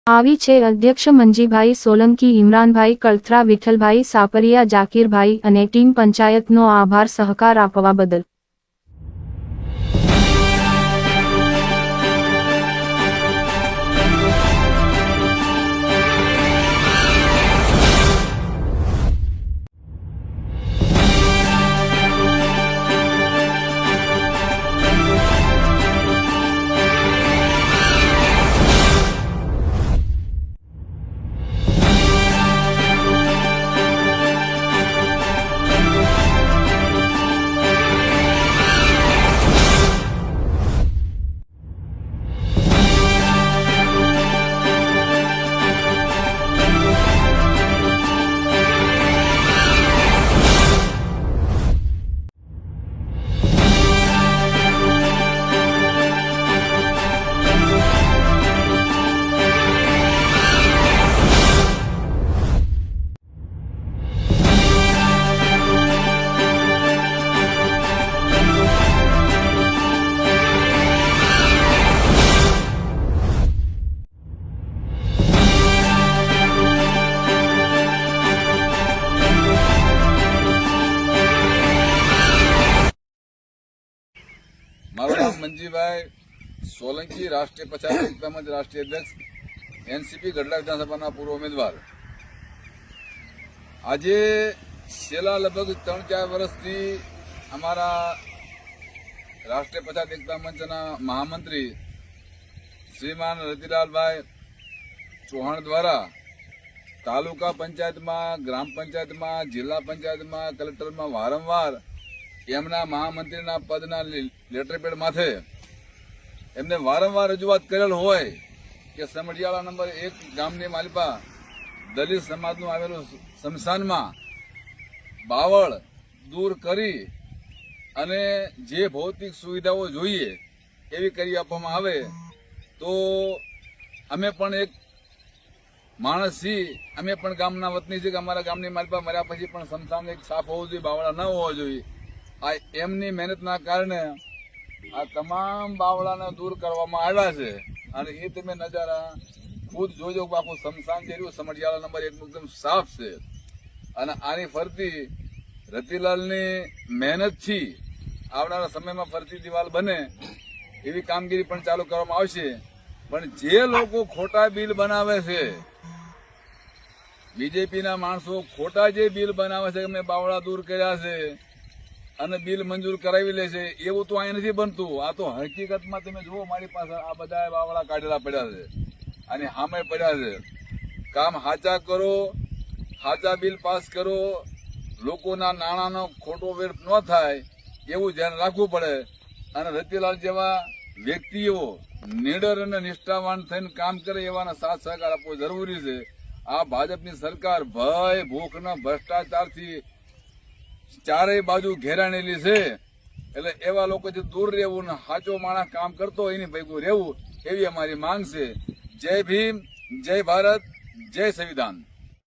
આવી છે અધ્યક્ષ મંજીભાઈ સોલંકી, ઇમરાનભાઈ કળથરા, વિઠ્ઠલભાઈ સાપરિયા, જાકીરભાઈ અને ટીમ પંચાયતનો આભાર સહકાર આપવા બદલ। મારું નામ મંજીભાઈ સોલંકી, રાષ્ટ્રીય પછાત એકતા મંચ રાષ્ટ્રીય અધ્યક્ષ, એનસીપી ગઢડા વિધાનસભાના પૂર્વ ઉમેદવાર। આજે છેલ્લા લગભગ 3-4 વર્ષથી અમારા રાષ્ટ્રીય પછાત એકતા મંચના મહામંત્રી શ્રીમાન રતિલાલભાઈ ચૌહાણ દ્વારા તાલુકા પંચાયતમાં, ગ્રામ પંચાયતમાં, જિલ્લા પંચાયતમાં, કલેક્ટરમાં વારંવાર એમના મહામંત્રીના પદના લેટરપેડ માથે એમને વારંવાર રજૂઆત કરેલ હોય કે સમઢિયાળા નંબર 1 ગામની માલિપા દલિત સમાજનું આવેલું સ્મશાનમાં બાવળ દૂર કરી અને જે ભૌતિક સુવિધાઓ જોઈએ એવી કરી આપવામાં આવે તો અમે પણ એક માણસ છીએ, અમે પણ ગામના વતની છીએ કે અમારા ગામની માલિપા મર્યા પછી પણ સ્મશાન એક સાફ હોવું જોઈએ, બાવળા ન હોવા જોઈએ। આ એમની મહેનતના કારણે આ તમામ બાવળાને દૂર કરવામાં આવ્યા છે અને એ તમે નજારા ખુદ જોજો કે આખું સ્મશાન જે રહ્યું સમઢિયાળા નંબર 1 એકદમ સાફ છે અને આની ફરતી રતિલાલની મહેનતથી આવનારા સમયમાં ફરતી દિવાલ બને એવી કામગીરી પણ ચાલુ કરવામાં આવશે। પણ જે લોકો ખોટા બિલ બનાવે છે, બીજેપીના માણસો ખોટા જે બિલ બનાવે છે, અમે બાવળા દૂર કર્યા છે અને બિલ મંજૂર કરાવી લે છે, એવું તો અહીં નથી બનતું। આ તો હકીકતમાં તમે જુઓ, મારી પાસે આ બધા બાવળા કાઢેલા પડ્યા છે અને સામે પડ્યા છે। કામ હાચા કરો, હાચા બિલ પાસ કરો, લોકોના નાણાંનો ખોટો વ્યર્થ ન થાય એવું ધ્યાન રાખવું પડે અને રતિલાલ જેવા વ્યક્તિઓ નિડર અને નિષ્ઠાવાન થઈને કામ કરે એવાના સાથ સહકાર આપવો જરૂરી છે। આ ભાજપની સરકાર ભય, ભૂખના ભ્રષ્ટાચારથી ચારેય બાજુ ઘેરાણેલી છે, એટલે એવા લોકો જે દૂર રહેવું ને સાચો માણસ કામ કરતો હોય એની ભેગું રહેવું એવી અમારી માંગ છે। જય ભીમ, જય ભારત, જય સંવિધાન।